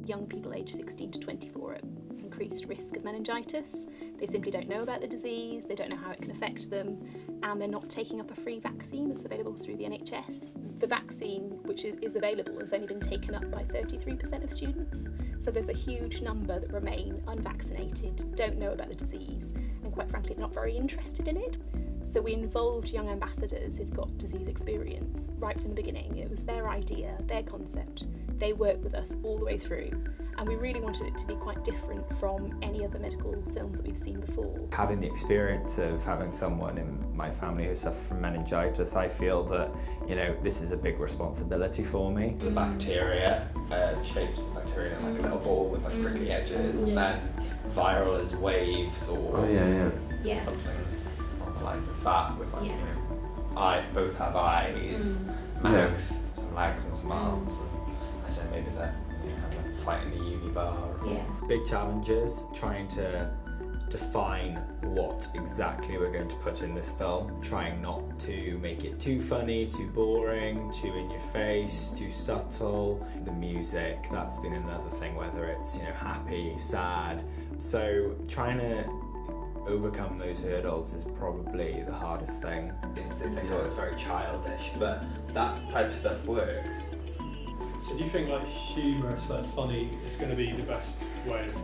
Young people aged 16 to 24 are at increased risk of meningitis. They simply don't know about the disease, they don't know how it can affect them, and they're not taking up a free vaccine that's available through the NHS. The vaccine, which is available, has only been taken up by 33% of students. So there's a huge number that remain unvaccinated, don't know about the disease, and quite frankly are not very interested in it. So we involved young ambassadors who've got disease experience right from the beginning. It was their idea, their concept. They worked with us all the way through, and we really wanted it to be quite different from any other medical films that we've seen before. Having the experience of having someone in my family who suffers from meningitis, I feel that, you know, this is a big responsibility for me. The bacteria shapes the bacteria in like a little ball with like prickly edges, and then viral as waves or something along the lines of that with like, you know, both have eyes, mouth, some legs and some arms, and I don't know, maybe they're, you know, have like a fight in the unibar. Big challenges, trying to define what exactly we're going to put in this film, trying not to make it too funny, too boring, too in your face, too subtle. The music, that's been another thing, whether it's, you know, happy, sad. So trying to overcome those hurdles is probably the hardest thing. They think, oh, it's very childish, but that type of stuff works. So do you think like humorous, like funny, is going to be the best way of...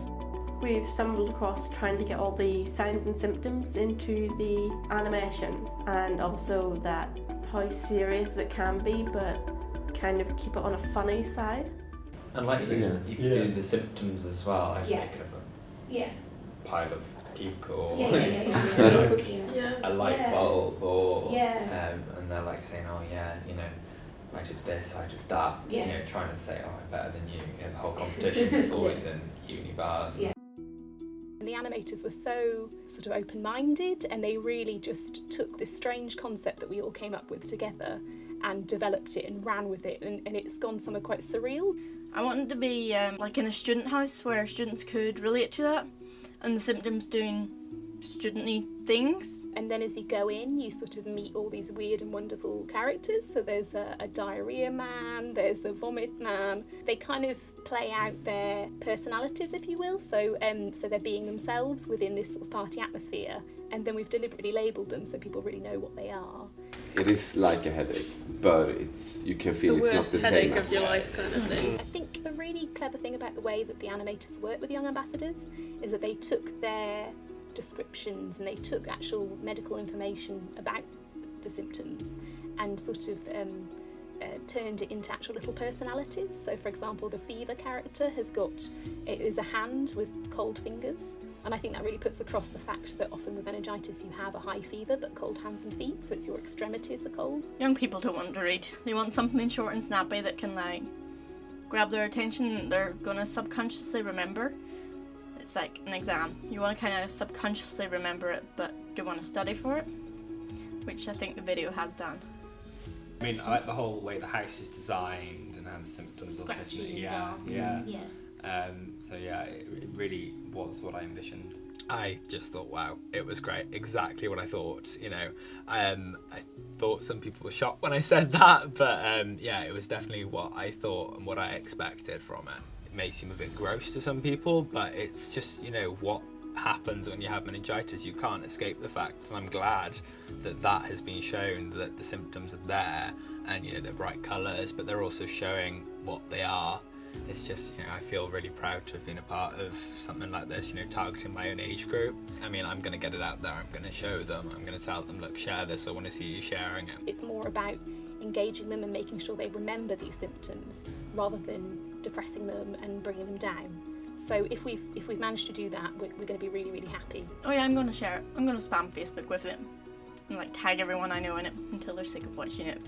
We've stumbled across trying to get all the signs and symptoms into the animation, and also that how serious it can be, but kind of keep it on a funny side. And like you could do the symptoms as well, like making a pile of puke or a light bulb or and they're like saying, oh yeah, you know, I did this, I did that, you know, trying to say, oh, I'm better than you. You know, the whole competition is always in uni bars. And the animators were so sort of open-minded, and they really just took this strange concept that we all came up with together and developed it and ran with it, and it's gone somewhere quite surreal. I wanted to be like in a student house where students could relate to that, and the symptoms doing student-y things. And then as you go in, you sort of meet all these weird and wonderful characters. So there's a diarrhea man, there's a vomit man. They kind of play out their personalities, if you will. So so they're being themselves within this sort of party atmosphere. And then we've deliberately labelled them so people really know what they are. It is like a headache, but you can feel it's not the same. The worst headache of your life kind of thing. I think the really clever thing about the way that the animators work with young ambassadors is that they took their descriptions and they took actual medical information about the symptoms and sort of turned it into actual little personalities. So for example, the fever character is a hand with cold fingers, and I think that really puts across the fact that often with meningitis you have a high fever but cold hands and feet, so it's your extremities are cold. Young people don't want to read. They want something short and snappy that can like grab their attention, they're gonna subconsciously remember. It's like an exam. You want to kind of subconsciously remember it, but do want to study for it, which I think the video has done. I mean, I like the whole way the house is designed and how the symptoms are scratchy and dark. So yeah, it really was what I envisioned. I just thought, wow, it was great. Exactly what I thought, you know. I thought some people were shocked when I said that, but yeah, it was definitely what I thought and what I expected from it. It may seem a bit gross to some people, but it's just, you know, what happens when you have meningitis. You can't escape the fact, and I'm glad that that has been shown, that the symptoms are there, and, you know, they're bright colours, but they're also showing what they are. It's just, you know, I feel really proud to have been a part of something like this, you know, targeting my own age group. I mean, I'm going to get it out there, I'm going to show them, I'm going to tell them, look, share this, I want to see you sharing it. It's more about engaging them and making sure they remember these symptoms rather than depressing them and bringing them down. So if we've managed to do that, we're going to be really, really happy. Oh yeah, I'm going to share it. I'm going to spam Facebook with it and like tag everyone I know in it until they're sick of watching it.